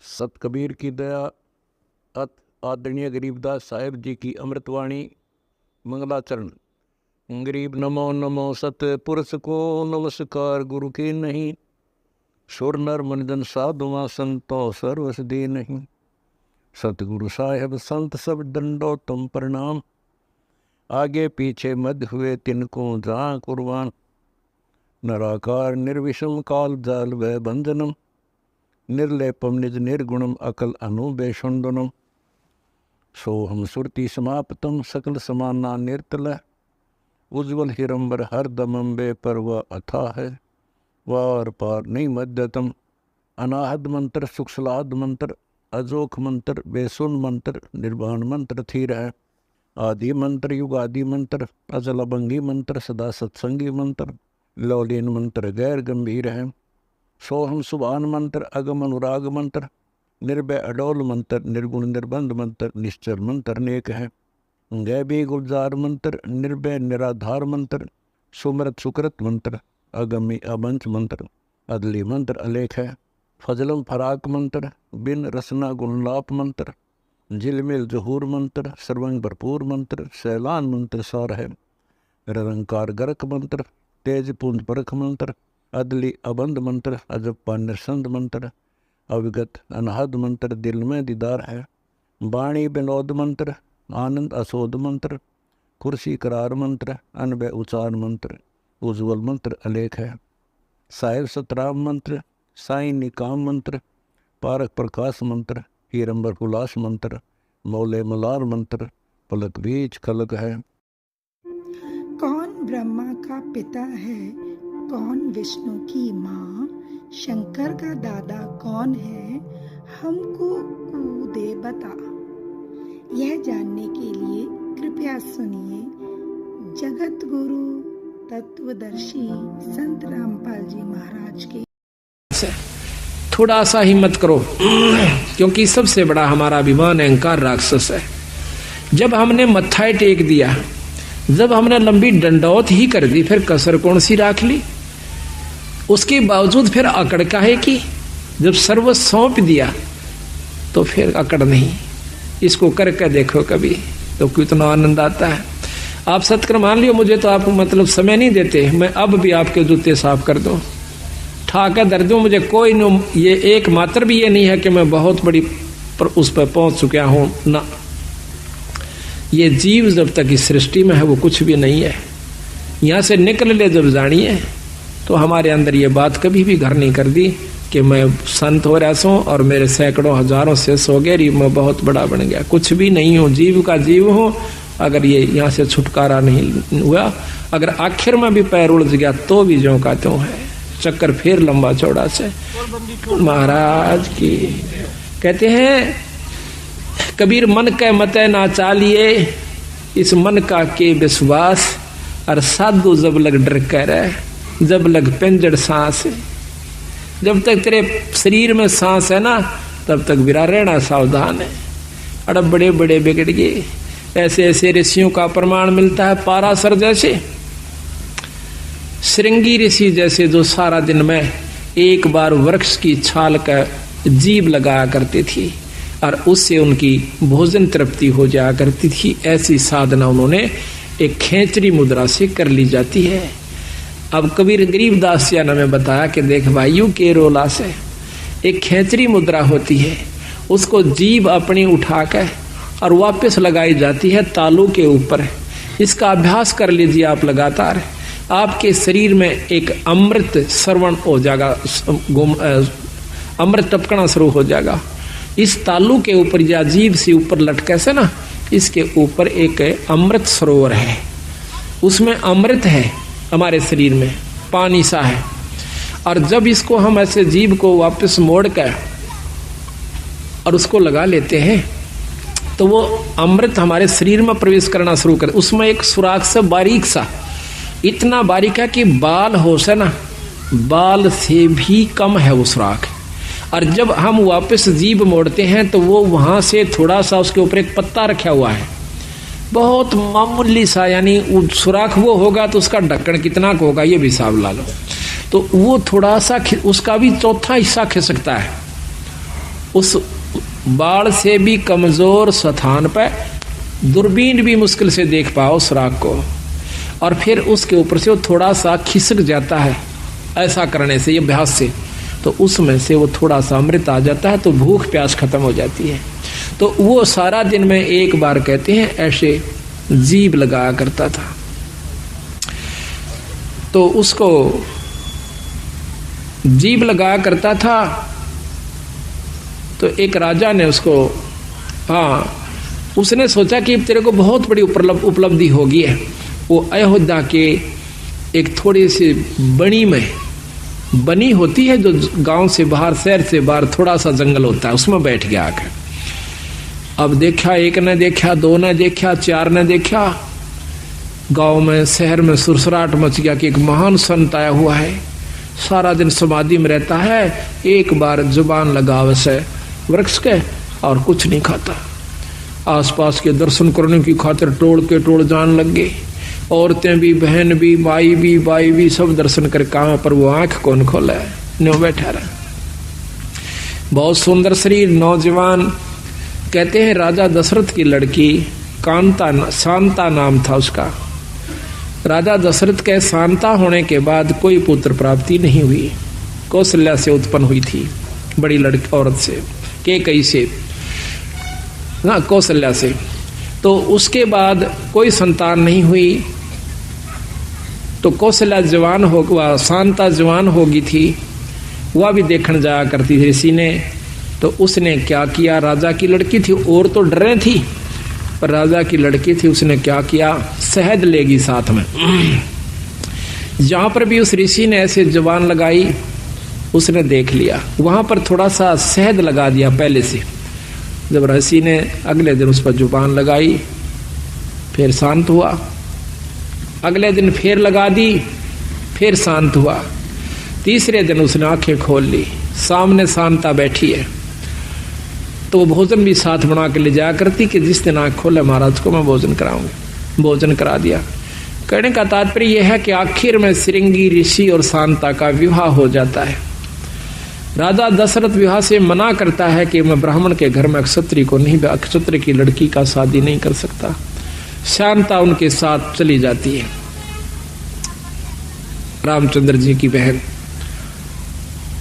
सत कबीर की दया अत आदरणीय गरीबदास साहेब जी की अमृतवाणी मंगलाचरण। गरीब नमो नमो सत पुरुष को नमस्कार गुरु के नहीं, सुर नर मनजन साधुआ संतो सर्वस दे नहीं। सतगुरु साहेब संत सब दंडो तुम प्रणाम, आगे पीछे मध्य हुए तिनको जहाँ कुर्बान। नराकार निर्विषम काल जाल व बंधनम, निर्लेपम निज निर्गुणम अकल अनुबेषुंडनम। सोहम सुरति समाप्तम सकल समाना निर्तल, उज्ज्वल हिरंबर हर दमम बे पर वह अथा है। वार पार नहीं मध्यतम, अनाहद मंत्र सुखसलाद मंत्र, अजोख मंत्र बेसुन मंत्र, निर्वाण मंत्र थीर है। आदि मंत्र युगादि मंत्र, अजल अभंगी मंत्र, सदा सत्संगी मंत्र, लौलीन मंत्र गैर गंभीर है। सोहम सुभान मंत्र, अगम अनुराग मंत्र, निर्भय अडोल मंत्र, निर्गुण निर्बंध मंत्र, निश्चर मंत्र अनेक है। गैबी गुलजार मंत्र, निर्भय निराधार मंत्र, सुमरत सुकृत मंत्र, अगमी अबंच मंत्र, अदली मंत्र अलेख है। फजलम फराक मंत्र, बिन रसना गुणलाप मंत्र, झिलमिल जहूर मंत्र, सर्वंग भरपूर मंत्र, सैलान मंत्र सार है। निरंकार गरक मंत्र, तेज पुंज परख मंत्र, अदली अबंध मंत्र, अजप्पा निरसंद मंत्र, अविगत अनहद मंत्र, दिल में दीदार है। वाणी विनोद मंत्र, आनंद असोद मंत्र, कुर्सी करार मंत्र, अनबय उचार मंत्र, उज्ज्वल मंत्र अलेख है। साहिब सतराम मंत्र, साई निकाम मंत्र, पारक प्रकाश मंत्र, हीरंबर हुलास मंत्र, मौले मलार मंत्र, पलक बीज खलक है। कौन ब्रह्मा का पिता है, कौन विष्णु की माँ, शंकर का दादा कौन है, हमको दे बता। यह जानने के लिए कृपया सुनिए जगत गुरु तत्वदर्शी संत रामपाल जी महाराज के। थोड़ा सा हिम्मत करो, क्योंकि सबसे बड़ा हमारा अभिमान अहंकार राक्षस है। जब हमने मत्था टेक दिया, जब हमने लंबी डंडौत ही कर दी, फिर कसर कौन सी राख ली। उसके बावजूद फिर अकड़ काहे की। जब सर्व सौंप दिया तो फिर अकड़ नहीं। इसको करके देखो कभी तो कितना आनंद आता है। आप सत्कर मान लियो, मुझे तो आप मतलब समय नहीं देते, मैं अब भी आपके जूते साफ कर दूं, ठाकर दर दूं। मुझे कोई न, ये एक मात्र भी ये नहीं है कि मैं बहुत बड़ी पर उस पर पहुंच चुका हूं ना। ये जीव जब तक इस सृष्टि में है वो कुछ भी नहीं है। यहां से निकल ले जब जानिए, तो हमारे अंदर ये बात कभी भी घर नहीं कर दी कि मैं संत हो रहा हूं और मेरे सैकड़ों हजारों शिष्य हो गए, मैं बहुत बड़ा बन गया। कुछ भी नहीं हूं, जीव का जीव हूं। अगर ये यहाँ से छुटकारा नहीं हुआ, अगर आखिर में भी पैर उलझ गया तो भी ज्यों का त्यों है। चक्कर फिर लंबा चौड़ा से महाराज की कहते हैं कबीर, मन के मते ना चालिए, इस मन का के विश्वास, और साधु जब लग डर कर, जब लग पिंजड़ सांस। जब तक तेरे शरीर में सांस है ना, तब तक विरा रहना सावधान है। अड़ब बड़े बड़े बिगड़ गए। ऐसे ऐसे ऋषियों का प्रमाण मिलता है। पाराशर जैसे, श्रृंगी ऋषि जैसे, जो सारा दिन में एक बार वृक्ष की छाल का जीभ लगाया करती थी और उससे उनकी भोजन तृप्ति हो जाया करती थी। ऐसी साधना उन्होंने एक खेचरी मुद्रा से कर ली जाती है। अब कबीर गरीबदास जी ने में बताया कि देख भाइयों के रोला से एक खेचरी मुद्रा होती है, उसको जीभ अपनी उठाकर और वापस लगाई जाती है तालू के ऊपर। इसका अभ्यास कर लीजिए आप लगातार, आपके शरीर में एक अमृत श्रवण हो जाएगा, अमृत टपकना शुरू हो जाएगा। इस तालू के ऊपर या जीभ से ऊपर लटके से ना, इसके ऊपर एक अमृत सरोवर है, उसमें अमृत है। हमारे शरीर में पानी सा है, और जब इसको हम ऐसे जीभ को वापस मोड़ कर और उसको लगा लेते हैं, तो वो अमृत हमारे शरीर में प्रवेश करना शुरू कर। उसमें एक सुराख सा बारीक सा, इतना बारीक है कि बाल हो से ना, बाल से भी कम है वो सुराख। और जब हम वापस जीभ मोड़ते हैं तो वो वहां से थोड़ा सा उसके ऊपर एक पत्ता रखा हुआ है, बहुत मामूली सा, यानी सुराख वो होगा तो उसका ढक्कन कितना होगा ये भी हिसाब ला लो। तो वो थोड़ा सा उसका भी चौथा हिस्सा खिसकता है, उस बाढ़ से भी कमजोर स्थान पर दूरबीन भी मुश्किल से देख पाओ सुराग को, और फिर उसके ऊपर से वो थोड़ा सा खिसक जाता है ऐसा करने से, ये अभ्यास से, तो उसमें से वो थोड़ा सा अमृत आ जाता है, तो भूख प्यास खत्म हो जाती है। तो वो सारा दिन में एक बार कहते हैं ऐसे जीभ लगाया करता था। तो उसको जीभ लगाया करता था, तो एक राजा ने उसको, हाँ, उसने सोचा कि तेरे को बहुत बड़ी उपलब्धि होगी है। वो अयोध्या के एक थोड़ी सी बनी होती है जो गांव से बाहर, शहर से बाहर थोड़ा सा जंगल होता है, उसमें बैठ गया आकर। अब देखा, एक ने देखा, दो ने देखा, चार ने देखा, गांव में शहर में सुरसराट मच गया कि एक महान संत आया हुआ है, सारा दिन समाधि में रहता है, एक बार जुबान लगा वैसे वृक्ष के और कुछ नहीं खाता। आसपास के दर्शन करने की खातिर टोल के टोल जान लग गए, औरतें भी, बहन भी, माई भी, बाई भी, सब दर्शन कर कहाँ पर वो आंख कौन खोला है, न्यों बैठा रहा। बहुत सुंदर शरीर, नौजवान। कहते हैं राजा दशरथ की लड़की कांता, शांता नाम था उसका। राजा दशरथ के शांता होने के बाद कोई पुत्र प्राप्ति नहीं हुई। कौशल्या से उत्पन्न हुई थी, बड़ी लड़की औरत से, कैकेयी से, ना कौशल्या से। तो उसके बाद कोई संतान नहीं हुई। तो कौशल्या जवान हो, शांता जवान होगी थी, वह भी देखने जाया करती थी ऋषि ने। तो उसने क्या किया, राजा की लड़की थी, और तो डरे थी, पर राजा की लड़की थी, उसने क्या किया, शहद लेगी साथ में। जहां पर भी उस ऋषि ने ऐसे जवान लगाई, उसने देख लिया, वहां पर थोड़ा सा शहद लगा दिया पहले से। जब ऋषि ने अगले दिन उस पर जुबान लगाई, फिर शांत हुआ। अगले दिन फिर लगा दी, फिर शांत हुआ। तीसरे दिन उसने आंखें खोल ली, सामने शांता बैठी है। तो वो भोजन भी साथ बना के ले जाया करती कि जिस दिन आंख खोले महाराज को मैं भोजन कराऊंगी। भोजन करा दिया। कहने का तात्पर्य यह है कि आखिर में श्रृंगी ऋषि और शांता का विवाह हो जाता है। राजा दशरथ विवाह से मना करता है कि मैं ब्राह्मण के घर में क्षत्रिय को नहीं, क्षत्रिय की लड़की का शादी नहीं कर सकता। शांता उनके साथ चली जाती है, रामचंद्र जी की बहन।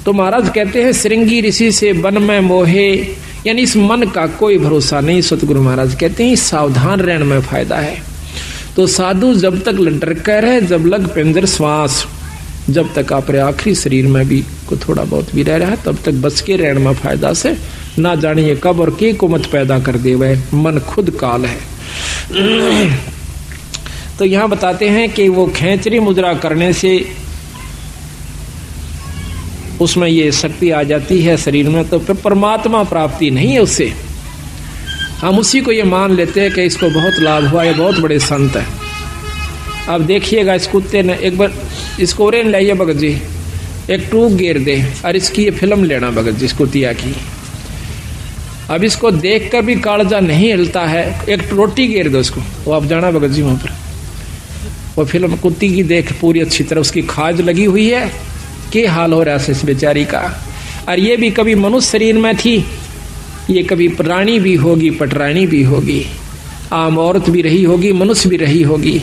तो महाराज कहते हैं श्रृंगी ऋषि से वन में मोहे, यानी इस मन का कोई भरोसा नहीं। सतगुरु महाराज कहते हैं सावधान रहने में फायदा है। तो साधु जब तक लटक रहे, जब लग पिंजर श्वास, जब तक अपने आखिरी शरीर में भी को थोड़ा बहुत भी रह रहा है, तब तक बच के रहने में फायदा से। ना जानिए कब और के को मत पैदा कर दे, वह मन खुद काल है। तो यहाँ बताते हैं कि वो खेचरी मुद्रा करने से उसमें ये शक्ति आ जाती है शरीर में, तो फिर परमात्मा प्राप्ति नहीं है उससे। हम उसी को ये मान लेते हैं कि इसको बहुत लाभ हुआ, ये बहुत बड़े संत है। अब देखिएगा, इस कुत्ते ने एक बार इसको रेन लाइए भगत जी, एक टूक गेर दे, और इसकी ये फिल्म लेना भगत जी, इस कुतिया की। अब इसको देखकर भी कालजा नहीं हिलता है, एक रोटी गेर दो इसको, वो आप जाना भगत जी वहां पर। वो फिल्म कुत्ती की देख पूरी अच्छी तरह उसकी खाज लगी हुई है, के हाल हो रहा है इस बेचारी का। और ये भी कभी मनुष्य शरीर में थी, ये कभी प्राणी भी होगी, पटरानी भी होगी, आम औरत भी रही होगी, मनुष्य भी रही होगी।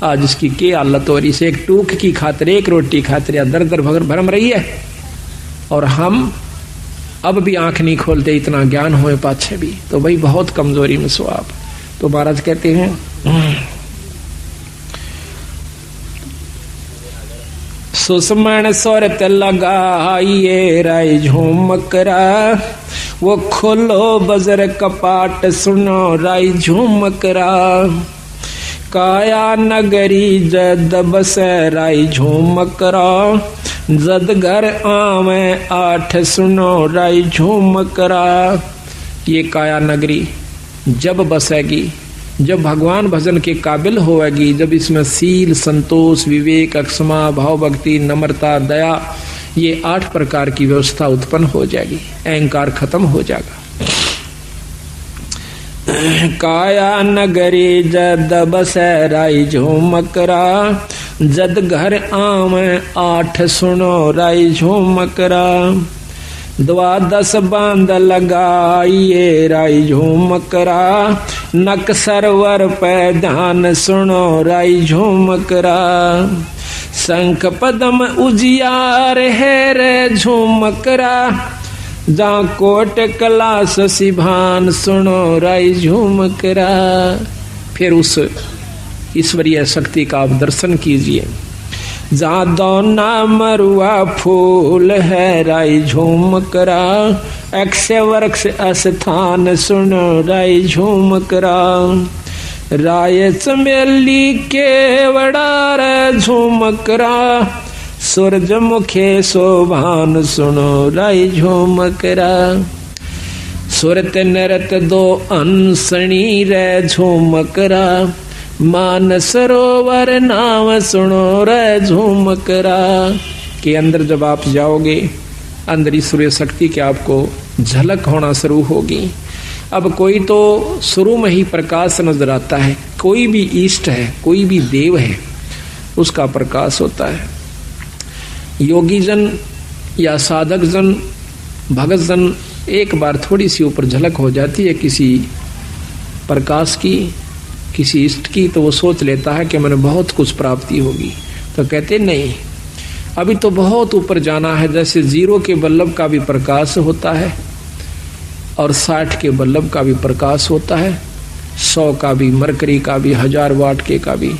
आज इसकी के हालत हो रही से, एक टूक की खातिर, एक रोटी खातिर या दर दर भरम रही है। और हम अब भी आंख नहीं खोलते, इतना ज्ञान हुए पाछे भी, तो भाई बहुत कमजोरी में सो आप। तो महाराज कहते हैं सुषमण स्वरत लगाइए राय झूमकरा, वो खोलो बजर कपाट सुनो राय झूमकरा। काया नगरी जद बस राय झूमकरा, जद घर आवे आठ सुनो राय झूमकरा। ये काया नगरी जब बसेगी, जब भगवान भजन के काबिल होगी, जब इसमें सील, संतोष, विवेक, अक्षमा, भाव, भक्ति, नम्रता, दया, ये 8 प्रकार की व्यवस्था उत्पन्न हो जाएगी, अहंकार खत्म हो जाएगा। काया नगरी जद बसे राय झूमकरा, जद घर आवे 8 सुनो राय झूमकरा। द्वादश बांध लगाइए राई झूमकरा, नक सरवर पे ध्यान सुनो राई झूमकरा। शंख पदम उजियार है रे झूमकरा, जहाँ कोट कला शशिभान सुनो राई झूमकरा। फिर उस ईश्वरीय शक्ति का आप दर्शन कीजिए। जहाँ दौना मरुआ फूल है राई झूमकरा, अक्षय वृक्ष स्थान सुनो राई झूमकरा। राय चमेली केवड़ा रे झूमकरा, सूरजमुखे शोभान सुनो राई झूमकरा। सुरत नरत दो अंसणी रे झूमकरा, मान सरोवर नाम सुनो रे झूमकरा। के अंदर जब आप जाओगे, अंदर ईश्वरीय शक्ति की आपको झलक होना शुरू होगी। अब कोई तो शुरू में ही प्रकाश नजर आता है, कोई भी इष्ट है, कोई भी देव है, उसका प्रकाश होता है। योगी जन या साधक जन, भगत जन, एक बार थोड़ी सी ऊपर झलक हो जाती है किसी प्रकाश की, किसी इष्ट की, तो वो सोच लेता है कि मैंने बहुत कुछ प्राप्ति होगी। तो कहते नहीं, अभी तो बहुत ऊपर जाना है। जैसे 0 के बल्लभ का भी प्रकाश होता है और 60 के बल्लभ का भी प्रकाश होता है, 100 का भी, मरकरी का भी, 1000 वाट के का भी,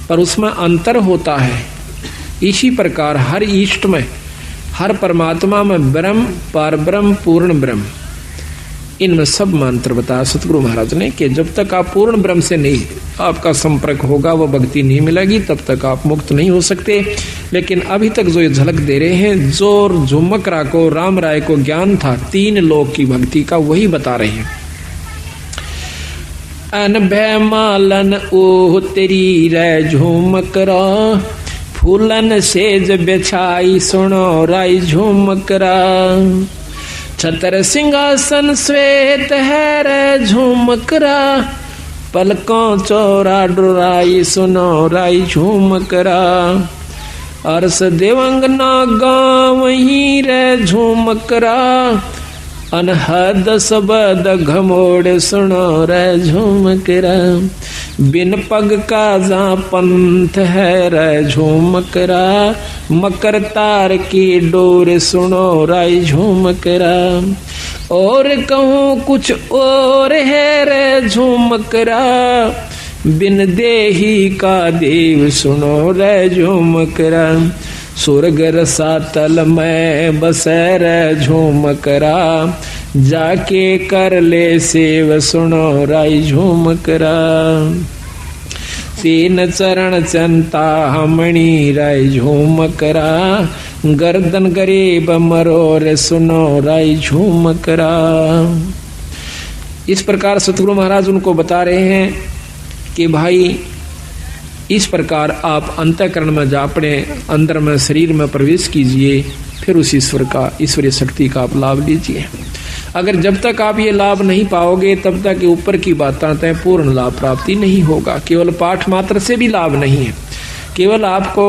पर उसमें अंतर होता है। इसी प्रकार हर इष्ट में, हर परमात्मा में ब्रह्म, पारब्रह्म, पूर्ण ब्रह्म, इनमें सब मंत्र बताया सतगुरु महाराज ने कि जब तक आप पूर्ण ब्रह्म से नहीं आपका संपर्क होगा, वो भक्ति नहीं मिलेगी, तब तक आप मुक्त नहीं हो सकते। लेकिन अभी तक जो ये झलक दे रहे हैं, जो झुमकरा को, राम राय को ज्ञान था 3 लोक की भक्ति का, वही बता रहे हैं। अनभय मालन ओह तेरी रे झुमकरा, फूलन सेज बिछाई सुनो राई झुमकरा। छतर सिंहासन श्वेत है रे झूमकरा, पलकों चौरा डुराई सुनो राई झूमकरा। अरस देवंगना गाँव ही रे झूमकरा, अनहद सबद घमोड़ सुनो रे झूमकरा। बिन पग का जा पंथ है रे झूमकरा, मकर तार की डोर सुनो राई झूमकरा। और कहूँ कुछ और है रे झूमकरा, बिन देही का देव सुनो रे झूमकरा। स्वर्ग रसातल में बसे रे झूमकरा, जाके कर ले सेव सुनो राई झूमकरा। 3 चरण चंता हमणी राई झूमकरा, गर्दन गरीब मरोर सुनो राई झूमकरा। इस प्रकार सतगुरु महाराज उनको बता रहे हैं कि भाई इस प्रकार आप अंतःकरण में जा, अपने अंदर में, शरीर में प्रवेश कीजिए, फिर उस ईश्वर का, ईश्वरीय शक्ति का आप लाभ लीजिए। अगर जब तक आप ये लाभ नहीं पाओगे, तब तक ऊपर की बातें तय पूर्ण लाभ प्राप्ति नहीं होगा। केवल पाठ मात्र से भी लाभ नहीं है, केवल आपको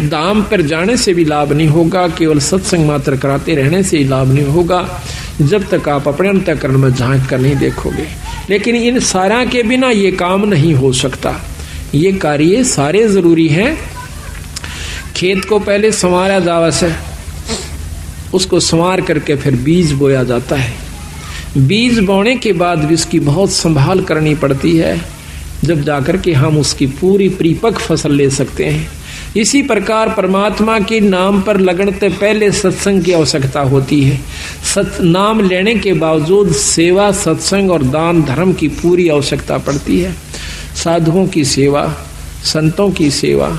धाम पर जाने से भी लाभ नहीं होगा, केवल सत्संग मात्र कराते रहने से ही लाभ नहीं होगा, जब तक आप अपने अंतःकरण में झांक कर नहीं देखोगे। लेकिन इन सारा के बिना ये काम नहीं हो सकता। ये कार्य सारे जरूरी हैं। खेत को पहले संवारा जावा से, उसको संवार करके फिर बीज बोया जाता है। बीज बोने के बाद भी उसकी बहुत संभाल करनी पड़ती है, जब जाकर के हम उसकी पूरी परिपक्व फसल ले सकते हैं। इसी प्रकार परमात्मा के नाम पर लगने पहले सत्संग की आवश्यकता होती है। नाम लेने के बावजूद सेवा, सत्संग और दान धर्म की पूरी आवश्यकता पड़ती है। साधुओं की सेवा, संतों की सेवा,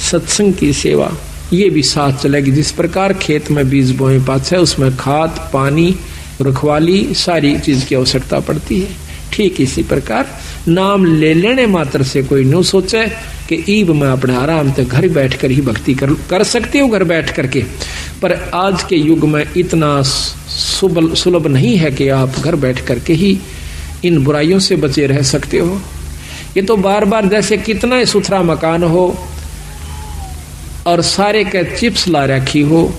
सत्संग की सेवा, ये भी साथ चलेगी। जिस प्रकार खेत में बीज बोए पाछे उसमें खाद, पानी, रखवाली, सारी चीज की आवश्यकता पड़ती है। ठीक इसी प्रकार नाम ले लेने मात्र से कोई न सोचे कि ईब में अपने आराम से घर बैठ कर ही भक्ति कर सकते हो, घर बैठ करके। पर आज के युग में इतना सुलभ नहीं है कि आप घर बैठ करके ही इन बुराइयों से बचे रह सकते हो। ये तो बार बार जैसे कितना ही सुथरा मकान हो और सारे के चिप्स ला रखी हो,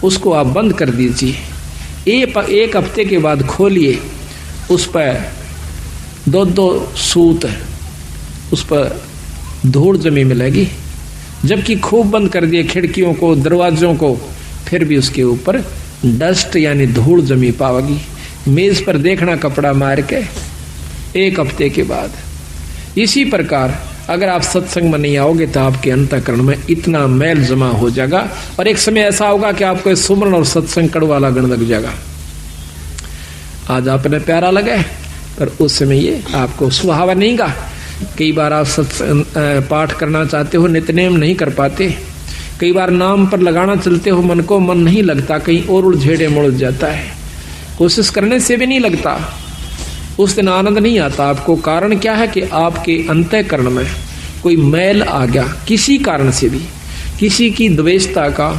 उसको आप बंद कर दीजिए। एक हफ्ते के बाद खोलिए, उस पर 2-2 सूत उस पर धूल जमी मिलेगी। जबकि खूब बंद कर दिए खिड़कियों को, दरवाजों को, फिर भी उसके ऊपर डस्ट यानी धूल जमी पाओगी। मेज पर देखना कपड़ा मार के 1 हफ्ते के बाद। इसी प्रकार अगर आप सत्संग में नहीं आओगे तो आपके अंतःकरण में इतना मैल जमा हो जाएगा और एक समय ऐसा होगा कि आपको सुमरण और सत्संग कड़वा लगने लग जाएगा। आज आपने प्यारा लगा पर उस समय ये आपको सुहावा नहीं गा। कई बार आप सत्संग पाठ करना चाहते हो, नित्यनेम नहीं कर पाते। कई बार नाम पर लगाना चलते हो, मन को मन नहीं लगता, कहीं और उलझेड़े मुड़ जाता है। कोशिश करने से भी नहीं लगता, उस दिन आनंद नहीं आता आपको। कारण क्या है कि आपके अंतःकरण में कोई मैल आ गया, किसी कारण से भी, किसी की द्वेषता का,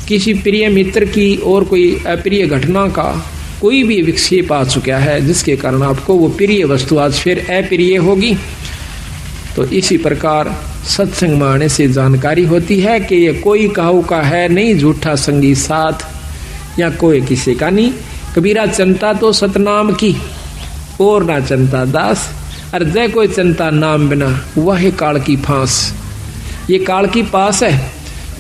किसी प्रिय मित्र की और कोई अप्रिय घटना का कोई भी विक्षेप आ चुका है, जिसके कारण आपको वो प्रिय वस्तु आज फिर अप्रिय होगी। तो इसी प्रकार सत्संग में आने से जानकारी होती है कि ये कोई काहू का है नहीं, झूठा संगी साथ या कोई किसी का नहीं। कबीरा चिंता तो सतनाम की और ना चिंता दास, और जय कोई चिंता नाम बिना वह काल की फांस। ये काल की पास है,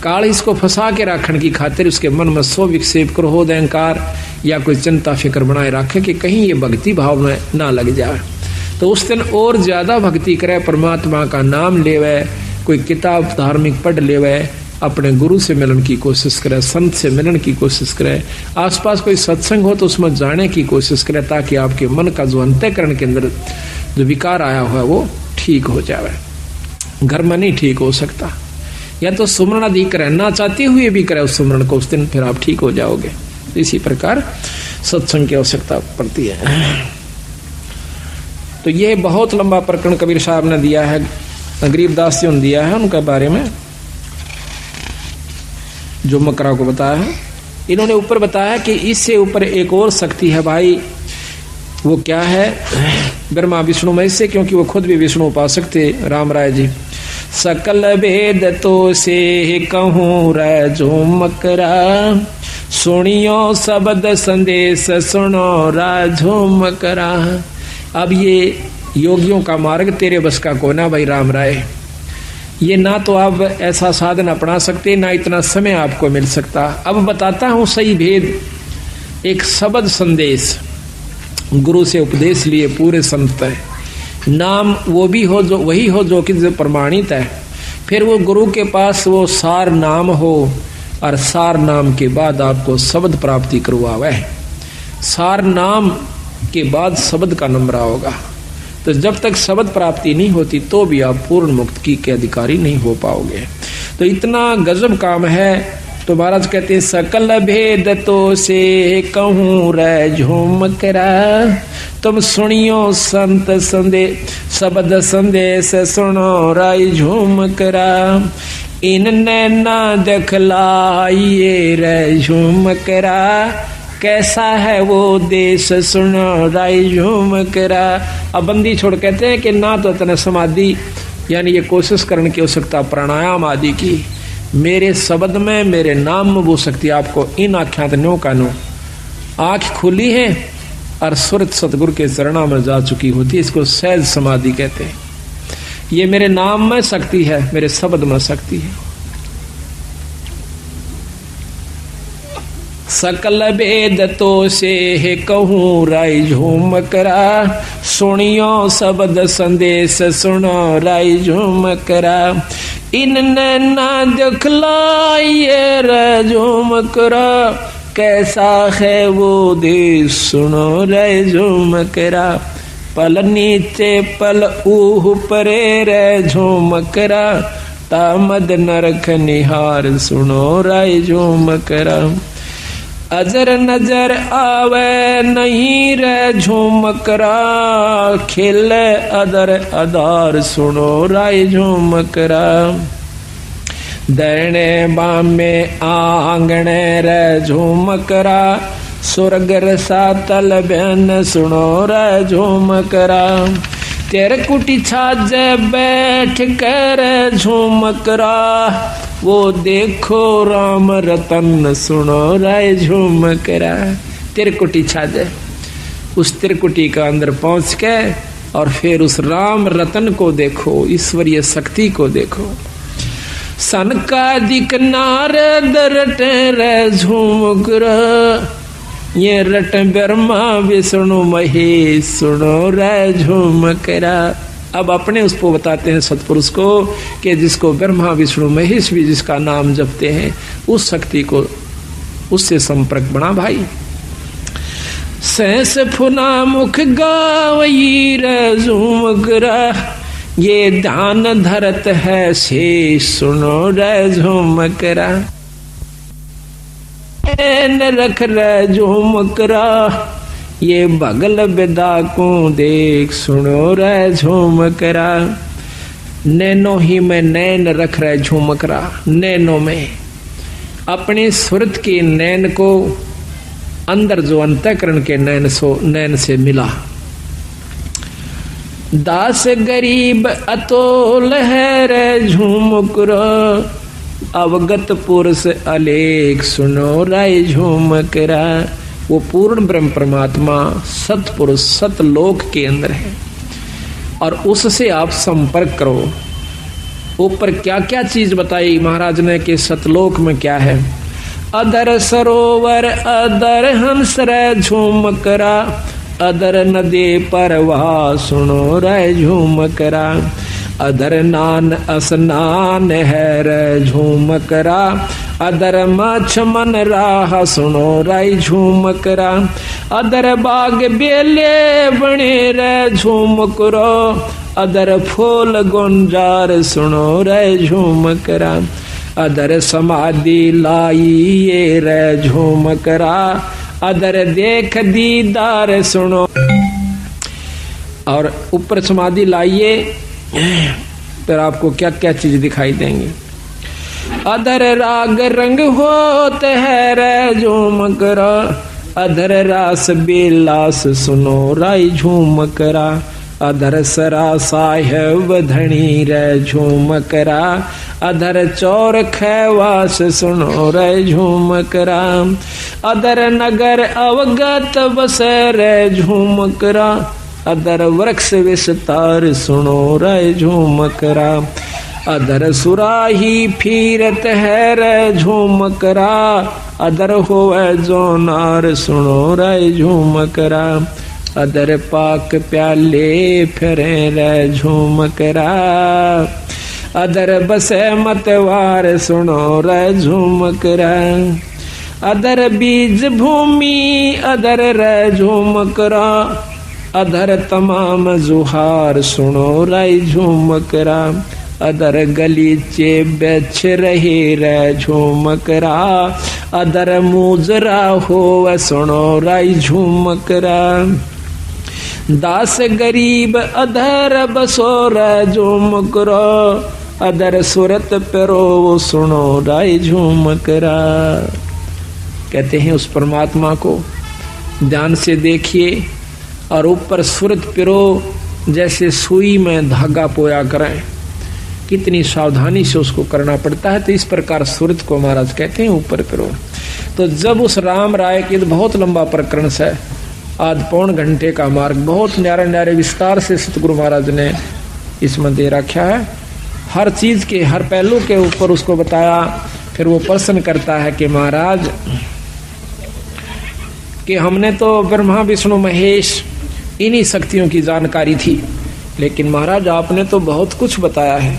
काल इसको फंसा के रखने की खातिर उसके मन में 100 विक्षेप, क्रोध, अहंकार या कोई चिंता फिक्र बनाए रखे कि कहीं ये भक्ति भाव में ना लग जाए। तो उस दिन और ज्यादा भक्ति करे, परमात्मा का नाम लेवे, कोई किताब धार्मिक पढ़ लेवे, अपने गुरु से मिलन की कोशिश करे, संत से मिलन की कोशिश करे, आसपास कोई सत्संग हो तो उसमें जाने की कोशिश करे, ताकि आपके मन का जो अंतःकरण के अंदर जो विकार आया हुआ है वो ठीक हो जाए। घर में नहीं ठीक हो सकता, या तो सुमरण अधिक करे, ना चाहते हुए भी करे उस सुमरण को, उस दिन फिर आप ठीक हो जाओगे। इसी प्रकार सत्संग की आवश्यकता पड़ती है। तो ये बहुत लंबा प्रकरण कबीर साहब ने दिया है, गरीबदास जी ने दिया है, उनके बारे में जो मकरा को बताया है। इन्होंने ऊपर बताया कि इससे ऊपर एक और शक्ति है भाई, वो क्या है? ब्रह्मा विष्णु महेश से, क्योंकि वो खुद भी विष्णु उपासक थे राम राय जी। सकल भेद तो से कहूँ रे जो मकरा, सुनियो शब्द संदेश सुनो राजो मकरा। अब ये योगियों का मार्ग तेरे बस का कोना भाई राम राय। ये ना तो आप ऐसा साधन अपना सकते, ना इतना समय आपको मिल सकता। अब बताता हूं सही भेद। एक शब्द संदेश, गुरु से उपदेश लिए पूरे संत है, नाम वो भी हो जो वही हो जो कि जो प्रमाणित है। फिर वो गुरु के पास वो सार नाम हो, और सार नाम के बाद आपको शब्द प्राप्ति करवावे। सार नाम के बाद शब्द का नंबरा होगा। तो जब तक शब्द प्राप्ति नहीं होती तो भी आप पूर्ण मुक्ति के अधिकारी नहीं हो पाओगे। तो इतना गजब काम है। तो महाराज कहते हैं सकल भेद तो से कहूँ रे झूमकरा, तुम सुनियो संत संदेश शब्द संदेश सुनो राय झूमकरा। इनने ना दिखलाइए रे झूमकरा, कैसा है वो देश सुनो राय झूमकरा। अब बंदी छोड़ कहते हैं कि ना तो इतना समाधि यानी ये कोशिश करने की आवश्यकता प्राणायाम आदि की, मेरे शब्द में मेरे नाम में वो शक्ति आपको इन आख्यात नो का नो आंख खुली है और सुरत सतगुरु के चरणों में जा चुकी होती है। इसको सहज समाधि कहते हैं। ये मेरे नाम में शक्ति है, मेरे शब्द में शक्ति है। सकल भेद तो से कहूँ राय झूमकरा, सुनियो शब्द संदेश सुनो राय झूमकरा। इनने ना दिखलाइए रे झूमकरा, कैसा है वो देश सुनो राय झूमकरा। पल नीचे पल ऊह परे रे झूमकरा, तामद नरक निहार सुनो राय झूमकरा। अजर नजर आवे नहीं रे झूमकरा, खिले अदर अदार सुनो राय झूमकरा। दैने बामे आंगणे रे झूमकरा, स्वर्ग रसातल बहन सुनो रे झूमकरा। तेरे कुटी छाजे बैठ कर झूमकरा, वो देखो राम रतन सुनो राय झुमकरा। त्रिकुटी छा जाए, उस त्रिकुटी का अंदर पहुंच के और फिर उस राम रतन को देखो, ईश्वरीय शक्ति को देखो। सनकादिक नारद रटे रे झुमकरा, ये रट ब्रह्मा विष्णु महेश सुनो रे झुमकरा। अब अपने उसको बताते हैं सतपुरुष को कि जिसको ब्रह्मा विष्णु महेश भी जिसका नाम जपते हैं, उस शक्ति को, उससे संपर्क बना भाई। सहस फुना मुख गावई रे झुमकरा, ये ध्यान धरत है शेष सुनो रे झुमकरा। नैन रख रे झुमकरा, ये बगल बिदा को देख सुनो रे झुमकरा। नैनो ही में नैन रख रहे झुमकरा, नैनों में अपने सुरत के नैन को अंदर जो अंतःकरण के नैन से मिला। दास गरीब अतोल है रे झुमकरा, अवगत पुरुष अलेख सुनो राय झुमकरा। वो पूर्ण ब्रह्म परमात्मा सतपुरुष सतलोक के अंदर है और उससे आप संपर्क करो। ऊपर क्या क्या चीज बताई महाराज ने कि सतलोक में क्या है। अदर सरोवर अदर हंस रे झुमकरा, अदर नदी परवाह सुनो रे झुमकरा। अदर नान स्नान है रे झुमकरा, अदर मछ मन राह सुनो रे झुमकरा। अदर बाग बेले बने रे झुमकरा, अदर फूल गुंजार सुनो रे झुमकरा। अदर समाधि लाई रे झुमकरा, अदर देख दीदार सुनो। और ऊपर समाधि लाइए फिर आपको क्या क्या चीज दिखाई देंगी। अदर राग रंग होते है रे झुमकरा, अदर रास बिलास सुनो राय झुमकरा। अदर सरा साहेब धनी रे झुमकरा, अदर चौर खैवास सुनो रे झुमकरा। अदर नगर अवगत बस रे झुमकरा, अदर वृक्ष विस्तार सुनो रे झुमकरा। अदर सुराही फिरत है रे झुमकरा, अदर होवे जोनार सुनो रे झुमकरा। अदर पाक प्याले फिरे रे झुमकरा, अदर बसे मतवार सुनो रे झुमकरा। अदर बीज भूमि अदर रे झुमकरा, अदर तमाम जुहार सुनो रे झुमकरा। अदर गलीचे बेच रहे रे झुमकरा, अदर मुजरा हो सुनो रे झुमकरा। दास गरीब अदर बसो रे झुमकरा, अदर सुरत पेरो सुनो रे झुमकरा। कहते हैं उस परमात्मा को ध्यान से देखिए और ऊपर सुरत पिरो जैसे सुई में धागा पोया करें। कितनी सावधानी से उसको करना पड़ता है। तो इस प्रकार सुरत को महाराज कहते हैं ऊपर पिरो। तो जब उस राम राय के बहुत लंबा प्रकरण से आध पौन घंटे का मार्ग बहुत न्यारे न्यारे विस्तार से सतगुरु महाराज ने इसमें दे रखा है। हर चीज के हर पहलू के ऊपर उसको बताया। फिर वो प्रश्न करता है कि महाराज कि हमने तो ब्रह्मा विष्णु महेश इन्हीं शक्तियों की जानकारी थी, लेकिन महाराज आपने तो बहुत कुछ बताया है,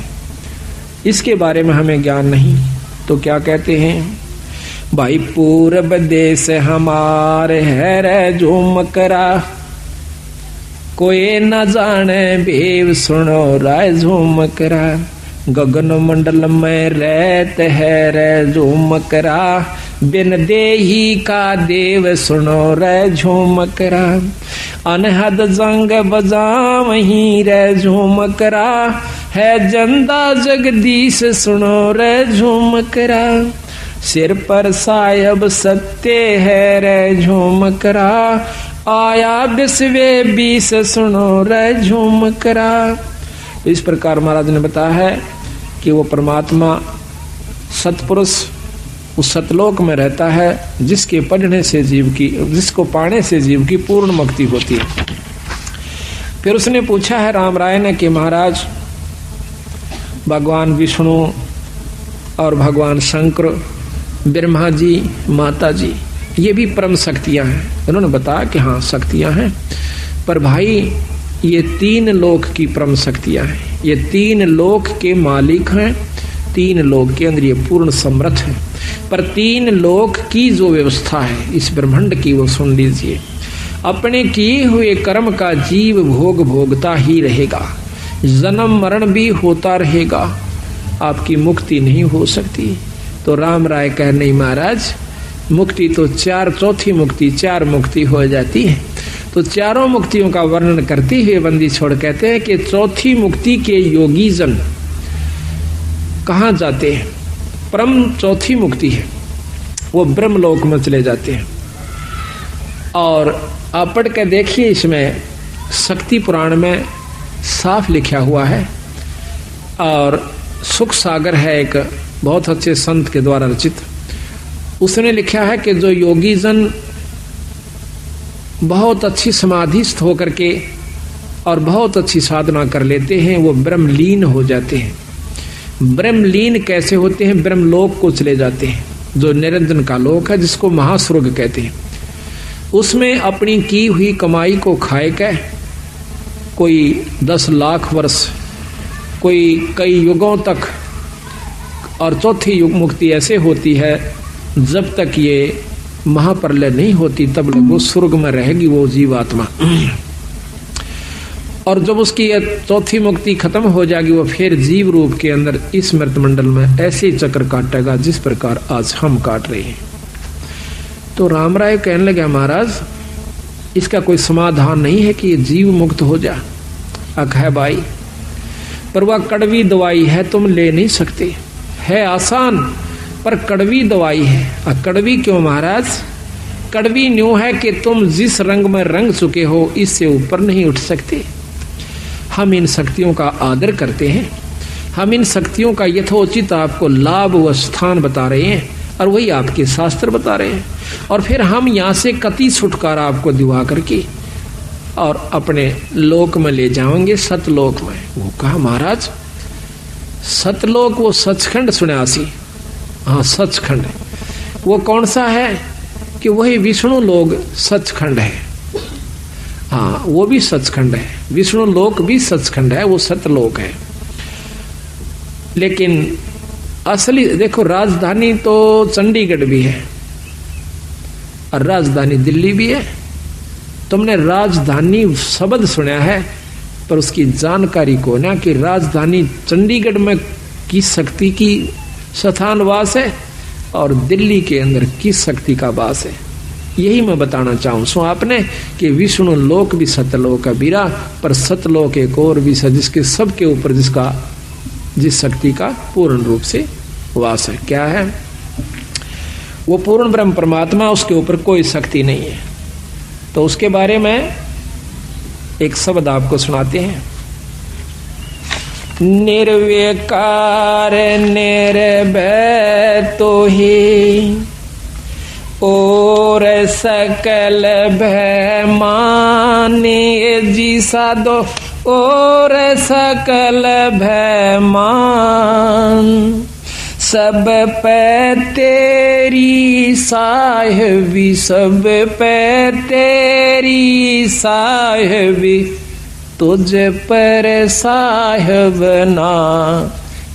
इसके बारे में हमें ज्ञान नहीं। तो क्या कहते हैं, भाई पूरब देश हमारे है रे झुमकरा, कोई न जाने भेव सुनो राय झुमकरा। गगन मंडल में रहते है रे झुमकरा, बिन देही का देव सुनो रे झुमकरा। अनहद जंग बजा वहीं रे झुमकरा, है जंदा जगदीश सुनो रे झुमकरा। सिर पर सायब सत्य है रे झुमकरा, आया बिस्वे बीस सुनो रे झुमकरा। इस प्रकार महाराज ने बताया है कि वो परमात्मा सतपुरुष उस सतलोक में रहता है जिसके पढ़ने से जीव की, जिसको पाने से जीव की पूर्ण मुक्ति होती है। फिर उसने पूछा है राम राय ने कि महाराज, भगवान विष्णु और भगवान शंकर, ब्रह्मा जी, माता जी, ये भी परम शक्तियां हैं। उन्होंने बताया कि हाँ शक्तियां हैं, पर भाई ये 3 लोक की परम शक्तियां हैं। ये 3 लोक के मालिक हैं, 3 लोक के अंदर ये पूर्ण समर्थ है। पर 3 लोक की जो व्यवस्था है इस ब्रह्मांड की, वो सुन लीजिए। अपने किए हुए कर्म का जीव भोग भोगता ही रहेगा, जन्म मरण भी होता रहेगा, आपकी मुक्ति नहीं हो सकती। तो राम राय कह नहीं महाराज, मुक्ति तो 4, चौथी मुक्ति 4 मुक्ति हो जाती है। तो चारों मुक्तियों का वर्णन करते हुए बंदी छोड़ कहते हैं कि चौथी मुक्ति के योगी जन कहाँ जाते हैं? परम चौथी मुक्ति है, वो ब्रह्मलोक में चले जाते हैं। और आप पढ़ के देखिए, इसमें शक्ति पुराण में साफ लिखा हुआ है। और सुख सागर है एक बहुत अच्छे संत के द्वारा रचित, उसने लिखा है कि जो योगी जन बहुत अच्छी समाधिस्थ होकर के और बहुत अच्छी साधना कर लेते हैं, वो ब्रह्मलीन हो जाते हैं। ब्रह्मलीन कैसे होते हैं? ब्रह्मलोक को चले जाते हैं, जो निरंजन का लोक है, जिसको महास्वर्ग कहते हैं। उसमें अपनी की हुई कमाई को खाए के कोई 10 लाख वर्ष, कोई कई युगों तक, और चौथी युग मुक्ति ऐसे होती है जब तक ये महाप्रलय नहीं होती तब तक वो स्वर्ग में रहेगी वो जीवात्मा। और जब उसकी चौथी मुक्ति खत्म हो जाएगी, वो फिर जीव रूप के अंदर इस मृत मंडल में ऐसे चक्र काटेगा जिस प्रकार आज हम काट रहे हैं। तो राम राय कहने लगे महाराज, इसका कोई समाधान नहीं है कि ये जीव मुक्त हो जा। अख है भाई, पर वह कड़वी दवाई है, तुम ले नहीं सकते। है आसान पर कड़वी दवाई है। कड़वी क्यों महाराज? कड़वी न्यू है कि तुम जिस रंग में रंग चुके हो इससे ऊपर नहीं उठ सकते। हम इन शक्तियों का आदर करते हैं, हम इन शक्तियों का यथोचित आपको लाभ व स्थान बता रहे हैं, और वही आपके शास्त्र बता रहे हैं। और फिर हम यहाँ से कति छुटकारा आपको दिवा करके और अपने लोक में ले जाएंगे, सतलोक में। वो कहा महाराज सतलोक, वो सचखंड सुन्यासी, हाँ सचखंड। वो कौन सा है? कि वही विष्णु लोक सचखंड है। हाँ वो भी सचखंड है, विष्णु लोक भी सचखंड है, वो सतलोक है। लेकिन असली देखो, राजधानी तो चंडीगढ़ भी है और राजधानी दिल्ली भी है। तुमने राजधानी शब्द सुना है पर उसकी जानकारी को ना, कि राजधानी चंडीगढ़ में किस शक्ति की स्थान वास है और दिल्ली के अंदर किस शक्ति का वास है। यही मैं बताना चाहूँ सो आपने कि विष्णु लोक भी सतलोक है बीरा, पर सतलोक एक और भी है जिसके सबके ऊपर जिस शक्ति का पूर्ण रूप से वास है। क्या है वो? पूर्ण ब्रह्म परमात्मा, उसके ऊपर कोई शक्ति नहीं है। तो उसके बारे में एक शब्द आपको सुनाते हैं। निर्विकार निर्भय तो ही और सकल भय माने जी साधो, और सकल भय मान। सब पे तेरी साहिबी, सब पे तेरी साहिबी, तुझ पर साहिब ना।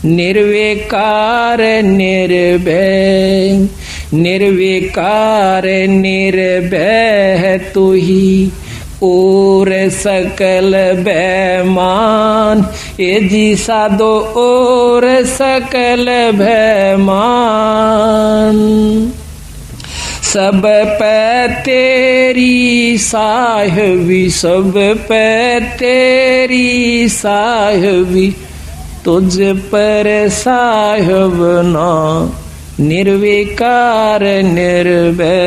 निर्विकार निर्भय, निर्विकार निर्भय तू ही और सकल भयमान। ये जी साधो और सकल भयमान। सब पे तेरी साहिबी, सब पे तेरी साहिबी, तुझ पर साहिब ना। निर्विकार निर्भय।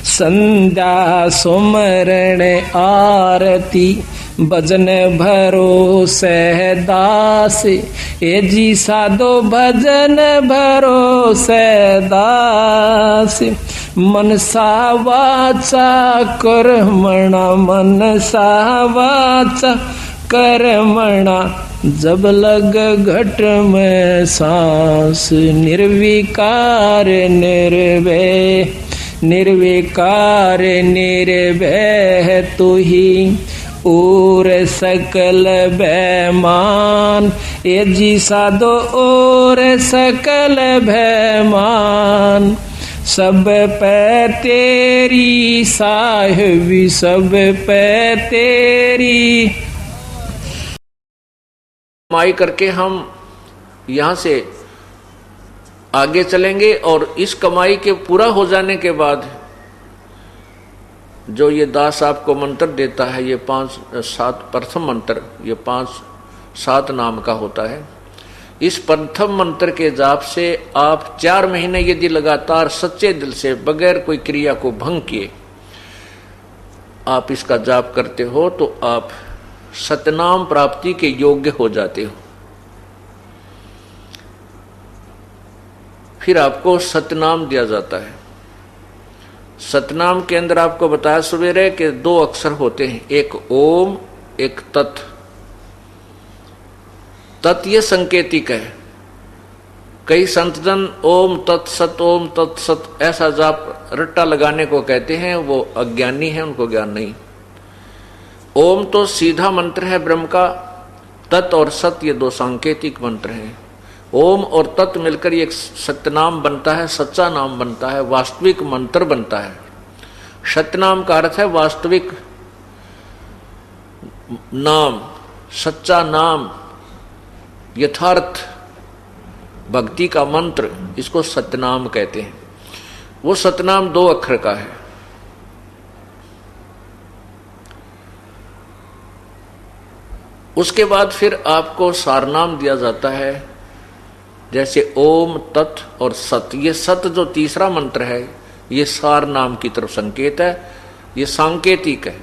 संध्या सुमरण आरती भजन भरोसे दास, ए जी साधो भजन भरोसे दास। मनसा वाचा कर्मणा, मनसा वाचा कर्मणा, जब लग घट में सांस, निर्विकार निर्भय, निर्विकार निर्भय तू ही और सकल बेमान, ए जी साधो और सकल बेमान। सब पे तेरी साहिबी, सब पे तेरी कमाई करके हम यहाँ से आगे चलेंगे। और इस कमाई के पूरा हो जाने के बाद जो ये दास आपको मंत्र देता है, ये 5-7 प्रथम मंत्र, ये 5-7 नाम का होता है। इस प्रथम मंत्र के जाप से आप 4 महीने यदि लगातार सच्चे दिल से बगैर कोई क्रिया को भंग किए आप इसका जाप करते हो तो आप सतनाम प्राप्ति के योग्य हो जाते हो। फिर आपको सतनाम दिया जाता है। सतनाम के अंदर आपको बताया सवेरे के 2 अक्षर होते हैं, एक ओम, एक तत्। तत् ये संकेतिक है। कई संतजन ओम तत्सत, ओम तत्सत ऐसा जाप रट्टा लगाने को कहते हैं, वो अज्ञानी है, उनको ज्ञान नहीं। ओम तो सीधा मंत्र है ब्रह्म का, तत् और सत ये 2 सांकेतिक मंत्र हैं। ओम और तत् मिलकर एक सत्यनाम बनता है, सच्चा नाम बनता है, वास्तविक मंत्र बनता है। सत्यनाम का अर्थ है वास्तविक नाम, सच्चा नाम, यथार्थ भक्ति का मंत्र, इसको सत्यनाम कहते हैं। वो सतनाम 2 अक्षर का है। उसके बाद फिर आपको सारनाम दिया जाता है, जैसे ओम तत् और सत। ये सत जो तीसरा मंत्र है ये सार नाम की तरफ संकेत है, ये सांकेतिक है।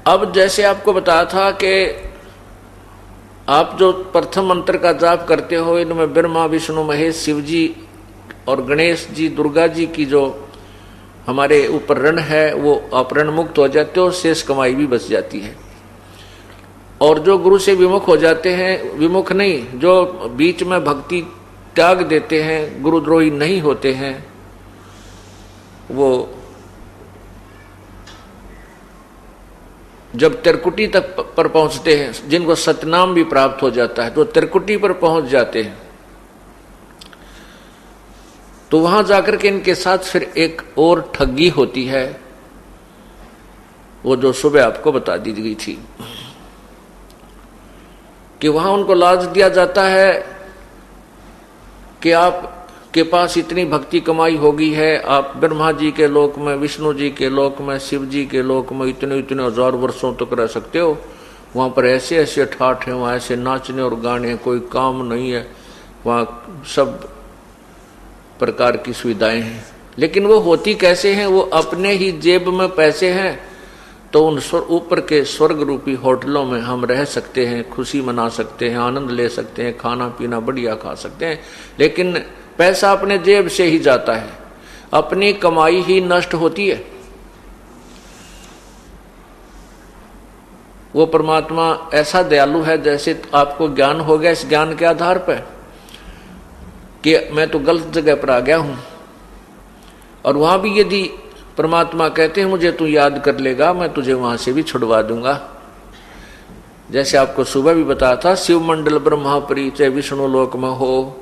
अब जैसे आपको बताया था कि आप जो प्रथम मंत्र का जाप करते हो, इनमें ब्रह्मा विष्णु महेश शिव जी और गणेश जी दुर्गा जी की जो हमारे ऊपर ऋण है वो आप ऋण मुक्त हो जाते हो, शेष कमाई भी बच जाती है। और जो गुरु से विमुख हो जाते हैं, विमुख नहीं, जो बीच में भक्ति त्याग देते हैं, गुरुद्रोही नहीं होते हैं, वो जब त्रिकुटी तक पर पहुंचते हैं, जिनको सतनाम भी प्राप्त हो जाता है, तो त्रिकुटी पर पहुंच जाते हैं, तो वहां जाकर के इनके साथ फिर एक और ठगी होती है, वो जो सुबह आपको बता दी गई थी कि वहां उनको लाज दिया जाता है कि आप के पास इतनी भक्ति कमाई हो गई है, आप ब्रह्मा जी के लोक में, विष्णु जी के लोक में, शिव जी के लोक में इतने इतने 1000 वर्षों तक रह सकते हो। वहां पर ऐसे ऐसे ठाठ हैं, वहां ऐसे नाचने और गाने, कोई काम नहीं है, वहां सब प्रकार की सुविधाएं हैं। लेकिन वो होती कैसे हैं? वो अपने ही जेब में पैसे हैं तो उन ऊपर के स्वर्ग रूपी होटलों में हम रह सकते हैं, खुशी मना सकते हैं, आनंद ले सकते हैं, खाना पीना बढ़िया खा सकते हैं, लेकिन पैसा अपने जेब से ही जाता है, अपनी कमाई ही नष्ट होती है। वो परमात्मा ऐसा दयालु है, जैसे आपको ज्ञान हो गया, इस ज्ञान के आधार पर कि मैं तो गलत जगह पर आ गया हूं, और वहां भी यदि परमात्मा कहते हैं मुझे तू याद कर लेगा, मैं तुझे वहां से भी छुड़वा दूंगा। जैसे आपको सुबह भी बताया था, शिव मंडल ब्रह्मापरी चाहे विष्णु लोक में हो,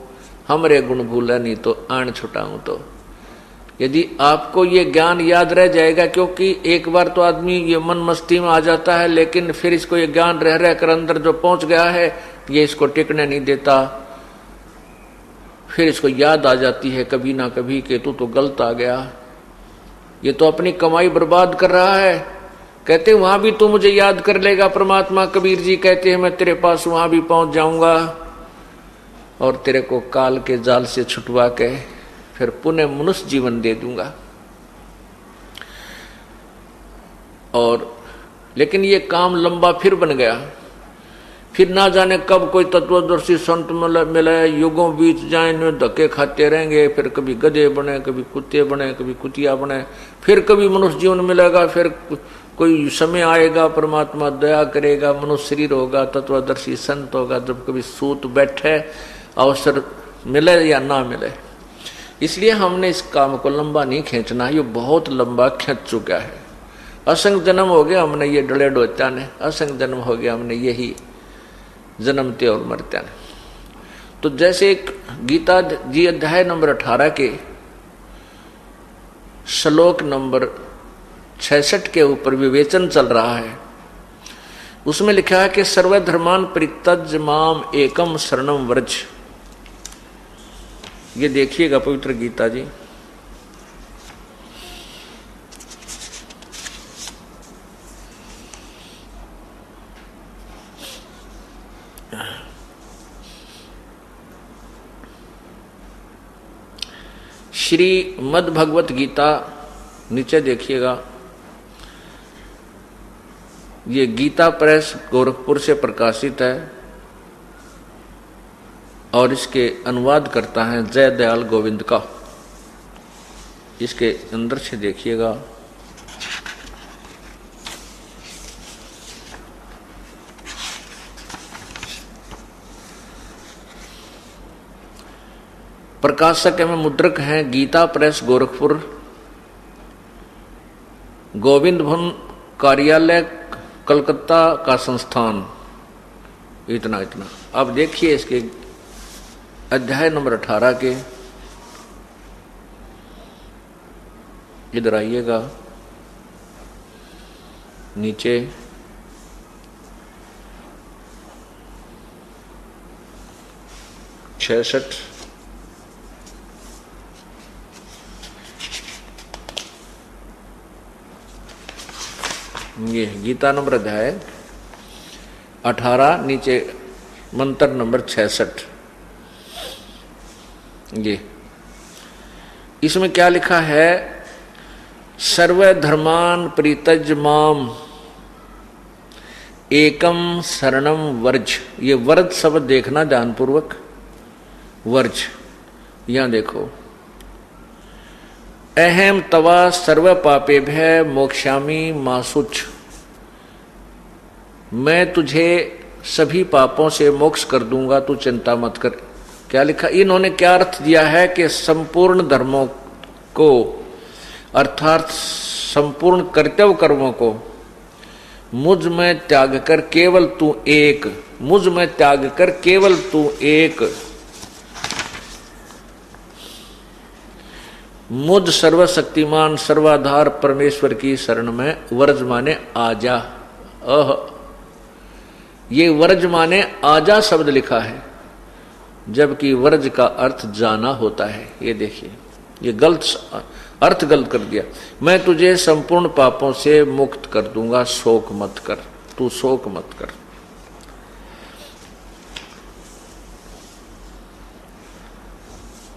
हमरे गुण भूला नहीं तो आन छुटाऊं। तो यदि आपको ये ज्ञान याद रह जाएगा, क्योंकि एक बार तो आदमी ये मन मस्ती में आ जाता है, लेकिन फिर इसको ये ज्ञान रह रह कर अंदर जो पहुंच गया है, ये इसको टिकने नहीं देता, फिर इसको याद आ जाती है कभी ना कभी कि तू तो गलत आ गया, ये तो अपनी कमाई बर्बाद कर रहा है। कहते वहां भी तू मुझे याद कर लेगा, परमात्मा कबीर जी कहते हैं मैं तेरे पास वहां भी पहुंच जाऊंगा और तेरे को काल के जाल से छुटवा के फिर पुनः मनुष्य जीवन दे दूंगा। और लेकिन ये काम लंबा फिर बन गया। फिर ना जाने कब कोई तत्वदर्शी संत मिले, युगों बीत जाए, इनमें धक्के खाते रहेंगे। फिर कभी गधे बने, कभी कुत्ते बने, कभी कुतिया बने, फिर कभी मनुष्य जीवन मिलेगा, फिर कोई समय आएगा परमात्मा दया करेगा, मनुष्य शरीर होगा, तत्वदर्शी संत होगा, जब कभी सूत बैठे, अवसर मिले या ना मिले। इसलिए हमने इस काम को लंबा नहीं खींचना, ये बहुत लंबा खींच चुका है। असंख्य जन्म हो गया हमने ये डले डोचा ने, असंख्य जन्म हो गया हमने यही जन्मते और मरते ने। तो जैसे एक गीता जी अध्याय नंबर 18 के श्लोक नंबर 66 के ऊपर विवेचन चल रहा है, उसमें लिखा है कि सर्वधर्मान परित्यज्य माम एकम शरणम व्रज। ये देखिएगा पवित्र गीता जी, श्री मद् भगवत गीता, नीचे देखिएगा। ये गीता प्रेस गोरखपुर से प्रकाशित है और इसके अनुवाद करता है जय दयाल गोविंद का। इसके अंदर से देखिएगा, प्रकाशक एवं मुद्रक हैं गीता प्रेस गोरखपुर, गोविंद भवन कार्यालय कलकत्ता का संस्थान। इतना इतना। अब देखिए इसके अध्याय नंबर 18 के, इधर आइएगा नीचे, छठ ये गीता नंबर अध्याय 18, नीचे मंत्र नंबर 66। ये इसमें क्या लिखा है, सर्वधर्मान परित्यज्य माम एकम शरणम वर्ज। ये वर्ज शब्द देखना ध्यानपूर्वक, वर्ज। यहां देखो, अहम तवा सर्व पापेभ्य मोक्षामि मासुच। मैं तुझे सभी पापों से मोक्ष कर दूंगा, तू चिंता मत कर। क्या लिखा, इन्होंने क्या अर्थ दिया है कि संपूर्ण धर्मों को अर्थात संपूर्ण कर्तव्य कर्मों को मुझ में त्याग कर केवल तू एक, मुझ में त्याग कर केवल तू एक, मुझ सर्वशक्तिमान सर्वाधार परमेश्वर की शरण में वर्ज माने आजा। ये वर्ज माने आजा शब्द लिखा है, जबकि वर्ज का अर्थ जाना होता है। ये देखिए, ये गलत अर्थ गलत कर दिया। मैं तुझे संपूर्ण पापों से मुक्त कर दूंगा, शोक मत कर, तू शोक मत कर।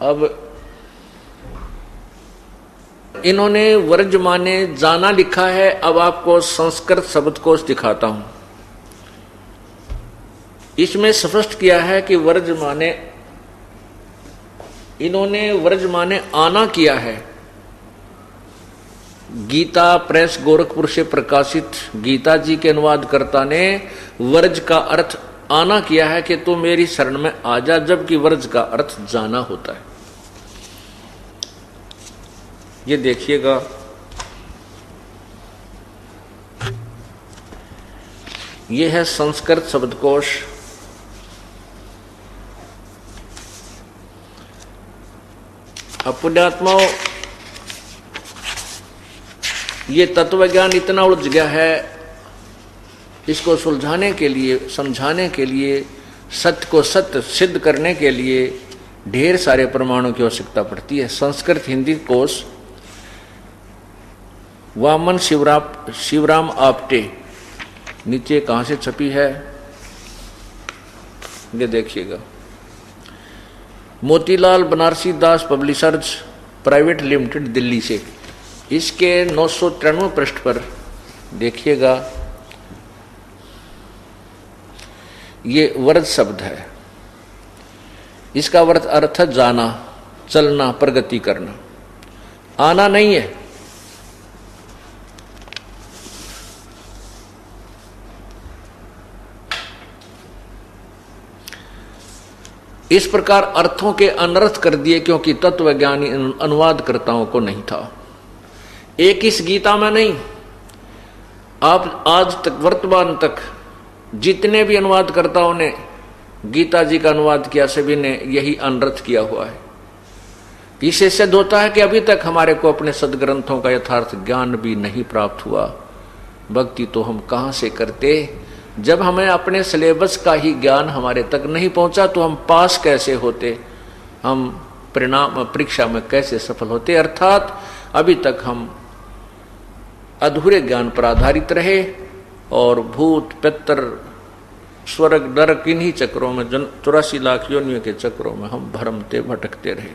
अब इन्होंने वर्ज माने जाना लिखा है। अब आपको संस्कृत शब्दकोश दिखाता हूं। इसमें स्पष्ट किया है कि वर्ज माने, इन्होंने वर्ज माने आना किया है। गीता प्रेस गोरखपुर से प्रकाशित गीता जी के अनुवादकर्ता ने वर्ज का अर्थ आना किया है कि तू मेरी शरण में आ जा, जबकि वर्ज का अर्थ जाना होता है। ये देखिएगा, ये है संस्कृत शब्दकोश। अब पुण्यात्माओं, ये तत्वज्ञान इतना उलझ गया है, इसको सुलझाने के लिए, समझाने के लिए, सत्य को सत्य सिद्ध करने के लिए ढेर सारे प्रमाणों की आवश्यकता पड़ती है। संस्कृत हिंदी कोश वामन शिवराम आप्टे, नीचे कहां से छपी है ये देखिएगा, मोतीलाल बनारसी दास पब्लिशर्स प्राइवेट लिमिटेड दिल्ली से। इसके 993 पृष्ठ पर देखिएगा, ये व्रज शब्द है। इसका अर्थ है जाना, चलना, प्रगति करना, आना नहीं है। इस प्रकार अर्थों के अनर्थ कर दिए, क्योंकि तत्वज्ञानी अनुवादकर्ताओं को नहीं था। एक इस गीता में नहीं, आप आज तक वर्तमान तक जितने भी अनुवादकर्ताओं ने गीता जी का अनुवाद किया, सभी ने यही अनर्थ किया हुआ है। इससे सिद्ध होता है कि अभी तक हमारे को अपने सदग्रंथों का यथार्थ ज्ञान भी नहीं प्राप्त हुआ। भक्ति तो हम कहाँ से करते, जब हमें अपने सिलेबस का ही ज्ञान हमारे तक नहीं पहुंचा तो हम पास कैसे होते, हम परिणाम परीक्षा में कैसे सफल होते। अर्थात अभी तक हम अधूरे ज्ञान पर आधारित रहे और भूत पितर स्वर्ग नरक इन्हीं चक्रों में, 84 लाख योनियों के चक्रों में हम भरमते भटकते रहे।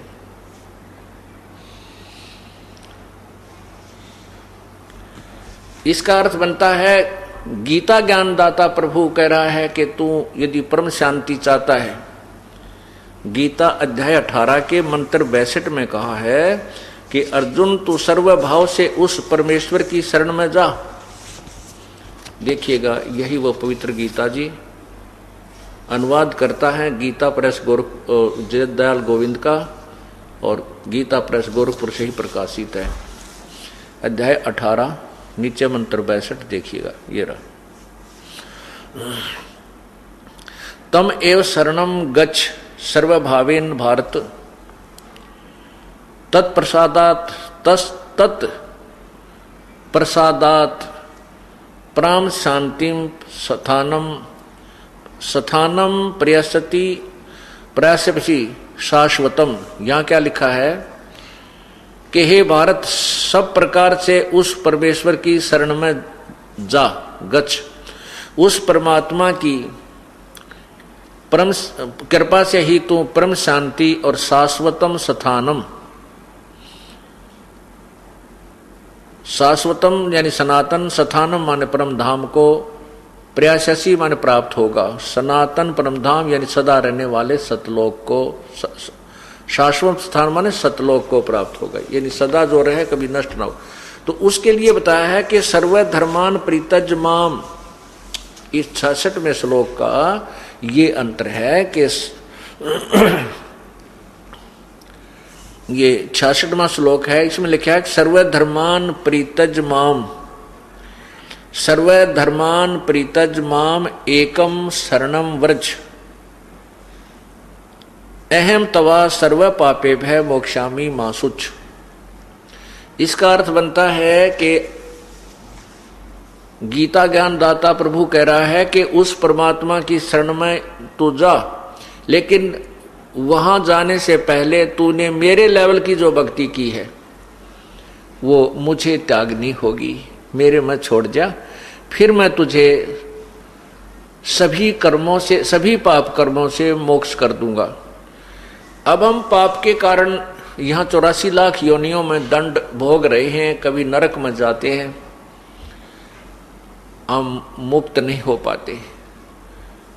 इसका अर्थ बनता है, गीता ज्ञानदाता प्रभु कह रहा है कि तू यदि परम शांति चाहता है, गीता अध्याय 18 के मंत्र 62 में कहा है कि अर्जुन तू सर्वभाव से उस परमेश्वर की शरण में जा। देखिएगा, यही वो पवित्र गीता जी अनुवाद करता है गीता प्रेस जयदयाल गोविंद का, और गीता प्रेस गोरखपुर से ही प्रकाशित है। अध्याय 18 नीचे मंत्र 62 देखिएगा, ये रहा। तम एव शरणम गच्छ सर्वभावेन भारत, तत्प्रसादात तत्प्रसादात प्राम शांतिम स्थानम प्रयासपि शाश्वतम। यहाँ क्या लिखा है कि हे भारत, सब प्रकार से उस परमेश्वर की शरण में जा, गच्छ। उस परमात्मा की परम कृपा से ही तू परम शांति और शाश्वतम स्थानम, शाश्वतम यानी सनातन, स्थानम माने परम धाम को, प्रयाससी माने प्राप्त होगा। सनातन परम धाम यानी सदा रहने वाले सतलोक को, शाश्वत स्थान माने सतलोक को प्राप्त होगा, यानी सदा जो रहे, कभी नष्ट ना हो। तो उसके लिए बताया है कि सर्वधर्मान परित्यज माम। इस 66वें श्लोक का ये अंतर है कि ये 66वां श्लोक है, इसमें लिखा है सर्वधर्मान परित्यज माम, सर्वधर्मान परित्यज माम एकम शरणम व्रज, अहम तवा सर्व पापे भय मोक्षामि मा शुच। इसका अर्थ बनता है कि गीता ज्ञान दाता प्रभु कह रहा है कि उस परमात्मा की शरण में तू जा, लेकिन वहां जाने से पहले तूने मेरे लेवल की जो भक्ति की है वो मुझे त्यागनी होगी। मेरे में छोड़ जा, फिर मैं तुझे सभी कर्मों से, सभी पाप कर्मों से मोक्ष कर दूंगा। अब हम पाप के कारण यहाँ 84 लाख योनियों में दंड भोग रहे हैं, कभी नरक में जाते हैं, हम मुक्त नहीं हो पाते।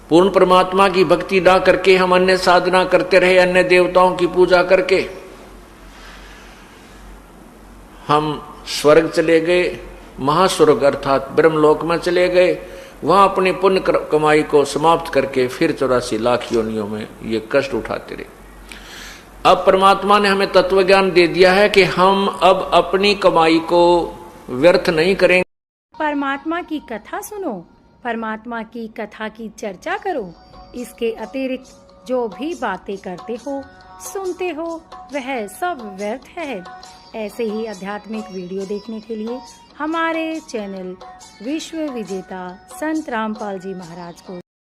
पूर्ण परमात्मा की भक्ति ना करके हम अन्य साधना करते रहे, अन्य देवताओं की पूजा करके हम स्वर्ग चले गए, महास्वर्ग अर्थात ब्रह्मलोक में चले गए, वहां अपनी पुण्य कमाई को समाप्त करके फिर 84 लाख योनियों में ये कष्ट उठाते रहे। अब परमात्मा ने हमें तत्व ज्ञान दे दिया है कि हम अब अपनी कमाई को व्यर्थ नहीं करेंगे। परमात्मा की कथा सुनो, परमात्मा की कथा की चर्चा करो। इसके अतिरिक्त जो भी बातें करते हो, सुनते हो, वह सब व्यर्थ है। ऐसे ही आध्यात्मिक वीडियो देखने के लिए हमारे चैनल विश्व विजेता संत रामपाल जी महाराज को